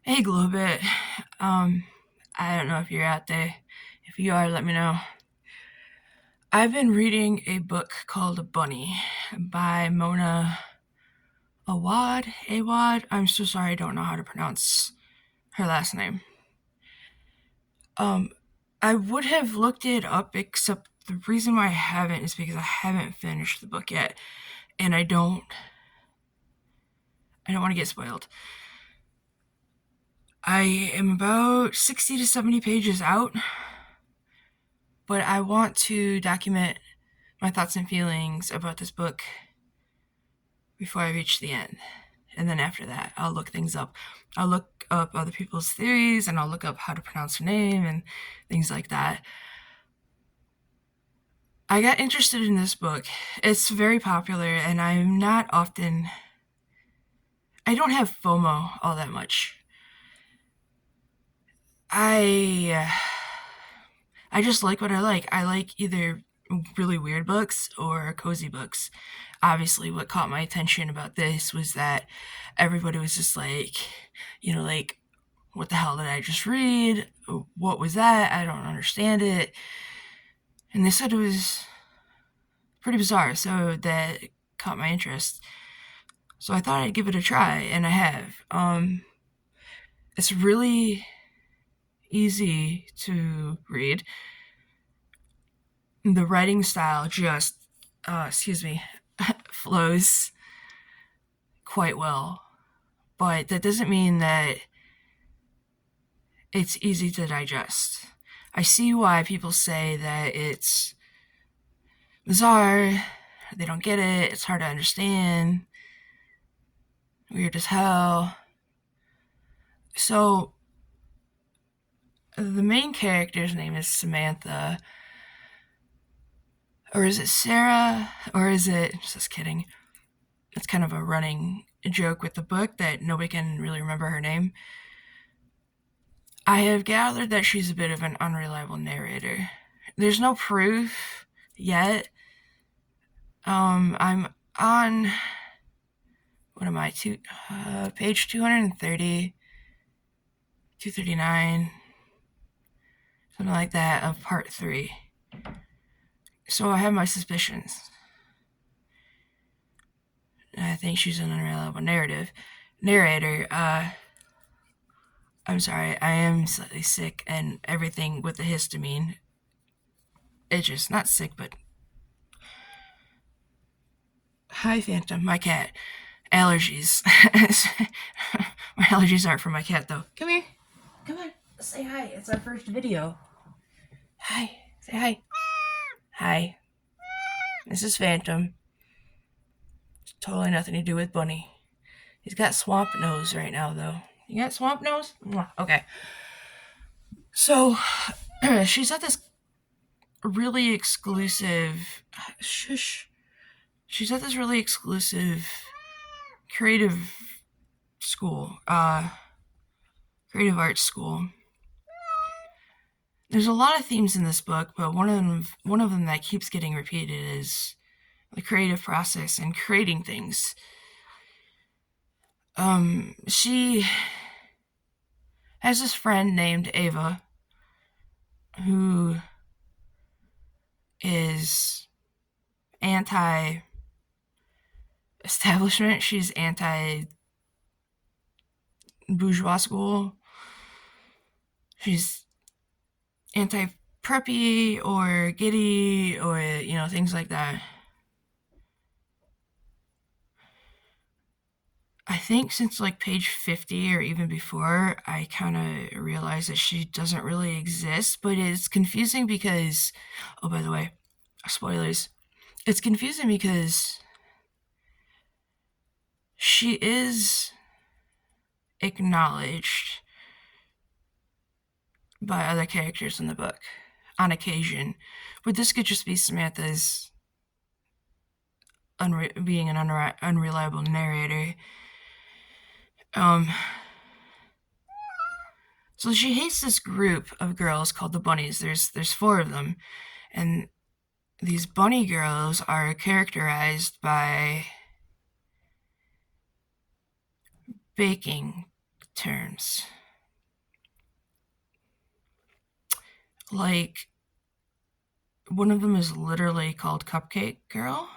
Hey, Globit. I don't know if you're out there. If you are, let me know. I've been reading a book called Bunny by Mona Awad. Awad. I'm so sorry, I don't know how to pronounce her last name. I would have looked it up, except the reason why I haven't is because I haven't finished the book yet, and I don't want to get spoiled. I am about 60 to 70 pages out, but I want to document my thoughts and feelings about this book before I reach the end. And then after that, I'll look things up. I'll look up other people's theories, and I'll look up how to pronounce her name and things like that. I got interested in this book. It's very popular, and I don't have FOMO all that much. I just like what I like. I like either really weird books or cozy books. Obviously, what caught my attention about this was that everybody was just like, like, what the hell did I just read? What was that? I don't understand it. And they said it was pretty bizarre, so that caught my interest. So I thought I'd give it a try, and I have. It's really easy to read. The writing style just, flows quite well. But that doesn't mean that it's easy to digest. I see why people say that it's bizarre, they don't get it, it's hard to understand, weird as hell. So, the main character's name is Samantha. Or is it Sarah? Or is it. Just kidding. It's kind of a running joke with the book that nobody can really remember her name. I have gathered that she's a bit of an unreliable narrator. There's no proof yet. I'm on. What am I? Page 230, 239, something like that, of part 3. So I have my suspicions. I think she's an unreliable narrator. I'm sorry, I am slightly sick, and everything with the histamine. It's just not sick, but. Hi, Phantom, my cat. Allergies. My allergies aren't from my cat, though. Come here. Come on. Say hi. It's our first video. Hi. Say hi. Hi. This is Phantom. It's totally nothing to do with Bunny. He's got swamp nose right now, though. You got swamp nose? Okay. So, she's at this really exclusive. Shush. She's at this really exclusive creative school. Creative arts school. There's a lot of themes in this book, but one of them that keeps getting repeated is the creative process and creating things. She has this friend named Ava who is anti-establishment. She's anti-bourgeois school. She's anti-preppy or giddy or, things like that. I think since like page 50 or even before, I kind of realized that she doesn't really exist, but it's confusing because, oh, by the way, spoilers. It's confusing because she is acknowledged by other characters in the book on occasion, but this could just be Samantha's being an unreliable narrator. So she hates this group of girls called the Bunnies. There's 4 of them, and these bunny girls are characterized by baking terms. Like, one of them is literally called Cupcake Girl,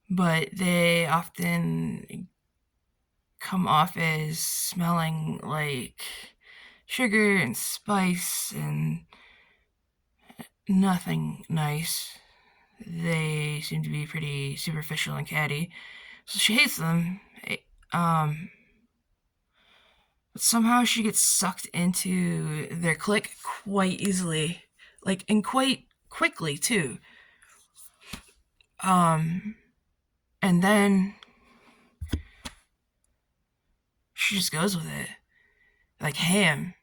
but they often come off as smelling like sugar and spice and nothing nice. They seem to be pretty superficial and catty. So she hates them. Um, but somehow she gets sucked into their clique quite easily. Like, and quite quickly, too. Um, and then she just goes with it. Like ham.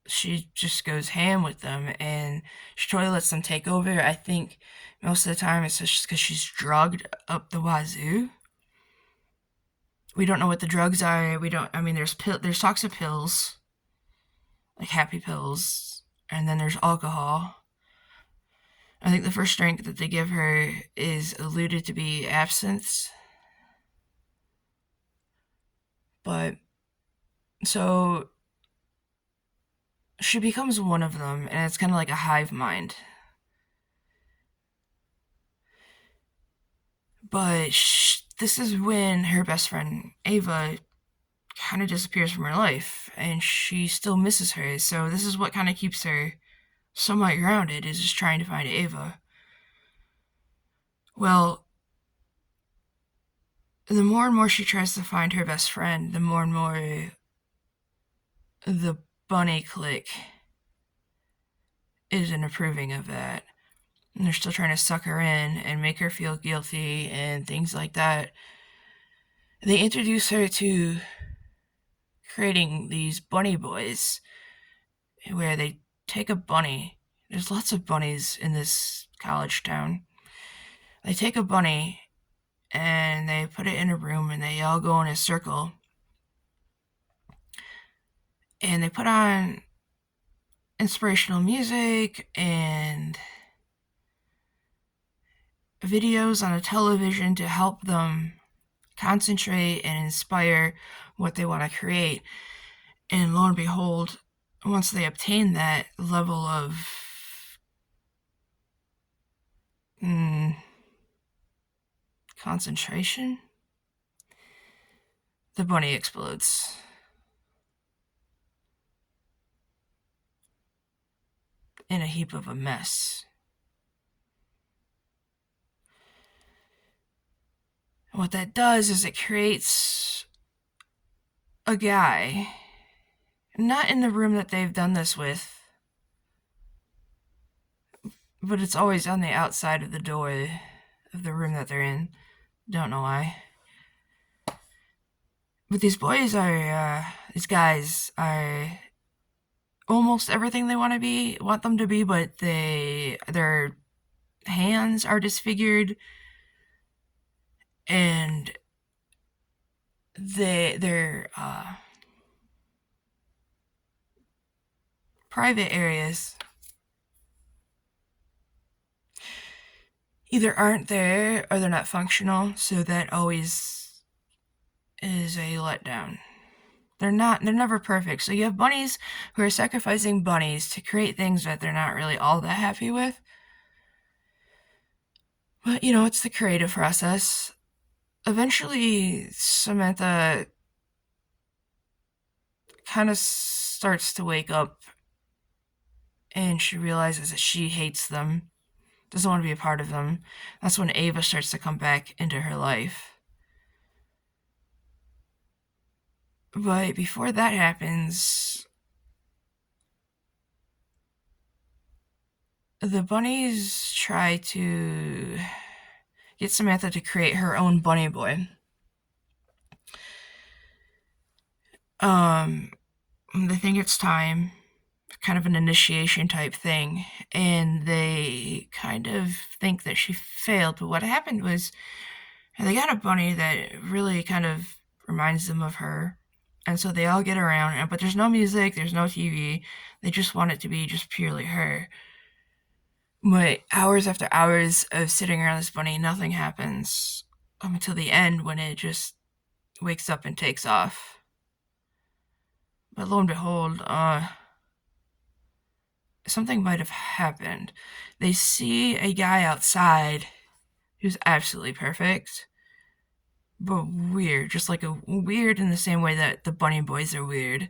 She just goes ham with them and she totally lets them take over. I think most of the time it's just because she's drugged up the wazoo. We don't know what the drugs are. We don't. I mean, there's talks of pills, like happy pills, and then there's alcohol. I think the first drink that they give her is alluded to be absinthe. But so she becomes one of them, and it's kind of like a hive mind. But this is when her best friend Ava kind of disappears from her life, and she still misses her. So this is what kind of keeps her somewhat grounded, is just trying to find Ava. Well, the more and more she tries to find her best friend, the more and more the bunny clique isn't approving of that. And they're still trying to suck her in and make her feel guilty and things like that. They introduce her to creating these bunny boys where they take a bunny. There's lots of bunnies in this college town. They take a bunny and they put it in a room and they all go in a circle. And they put on inspirational music and videos on a television to help them concentrate and inspire what they want to create. And lo and behold, once they obtain that level of concentration, the bunny explodes. In a heap of a mess. What that does is it creates a guy, not in the room that they've done this with, but it's always on the outside of the door of the room that they're in. Don't know why. But these guys are almost everything they want them to be, but their hands are disfigured, and their private areas either aren't there or they're not functional, so that always is a letdown. They're never perfect. So you have bunnies who are sacrificing bunnies to create things that they're not really all that happy with. But, it's the creative process. Eventually, Samantha kind of starts to wake up and she realizes that she hates them, doesn't want to be a part of them. That's when Ava starts to come back into her life. But before that happens, the bunnies try to get Samantha to create her own bunny boy. They think it's time, kind of an initiation type thing, and they kind of think that she failed. But what happened was they got a bunny that really kind of reminds them of her. And so they all get around, but there's no music, there's no TV. They just want it to be just purely her. But hours after hours of sitting around this bunny, nothing happens until the end when it just wakes up and takes off. But lo and behold, something might have happened. They see a guy outside who's absolutely perfect, but weird, just like a weird in the same way that the bunny boys are weird,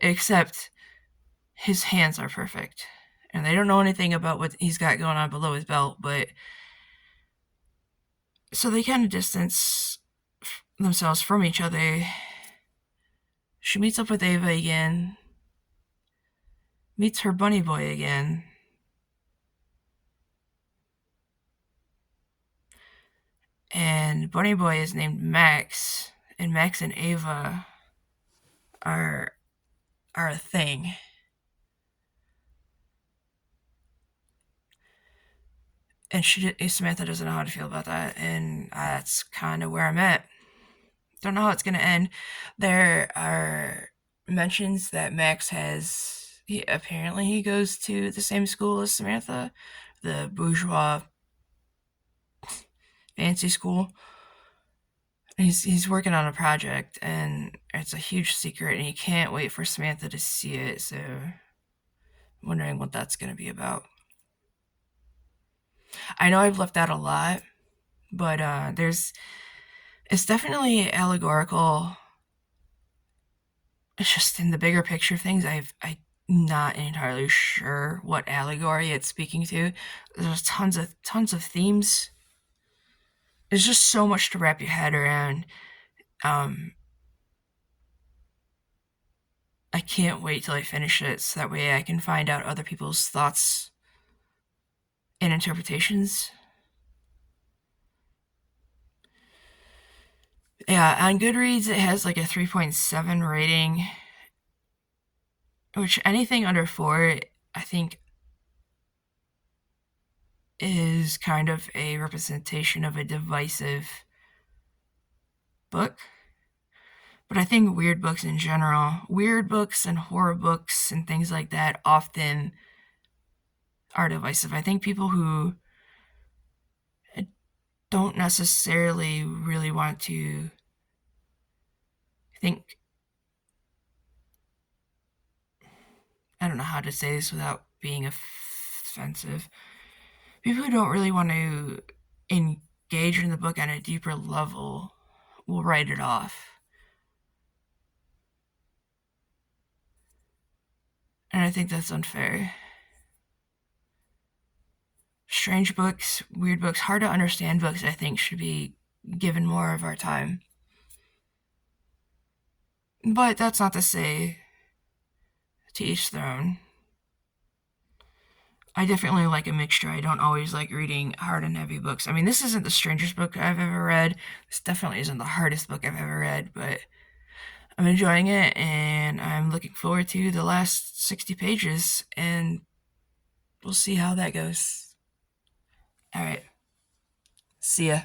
except his hands are perfect. And they don't know anything about what he's got going on below his belt, but so they kind of distance themselves from each other. She meets up with Ava again, meets her bunny boy again. And bunny boy is named Max, and Max and Ava are a thing. And Samantha doesn't know how to feel about that, and that's kind of where I'm at. Don't know how it's gonna end. There are mentions that Max apparently he goes to the same school as Samantha, the bourgeois fancy school. He's working on a project, and it's a huge secret, and he can't wait for Samantha to see it. So, I'm wondering what that's gonna be about. I know I've left out a lot, but it's definitely allegorical. It's just in the bigger picture of things. I'm not entirely sure what allegory it's speaking to. There's tons of themes. There's just so much to wrap your head around. Um, I can't wait till I finish it, so that way I can find out other people's thoughts and interpretations. Yeah, on Goodreads it has like a 3.7 rating, which anything under 4, I think, is kind of a representation of a divisive book. But I think weird books in general, weird books and horror books and things like that often are divisive. I think people who don't necessarily really want to think, I don't know how to say this without being offensive. People who don't really want to engage in the book on a deeper level will write it off. And I think that's unfair. Strange books, weird books, hard to understand books, I think, should be given more of our time. But that's not to say to each their own. I definitely like a mixture. I don't always like reading hard and heavy books. I mean, this isn't the strangest book I've ever read. This definitely isn't the hardest book I've ever read, but I'm enjoying it, and I'm looking forward to the last 60 pages, and we'll see how that goes. All right. See ya.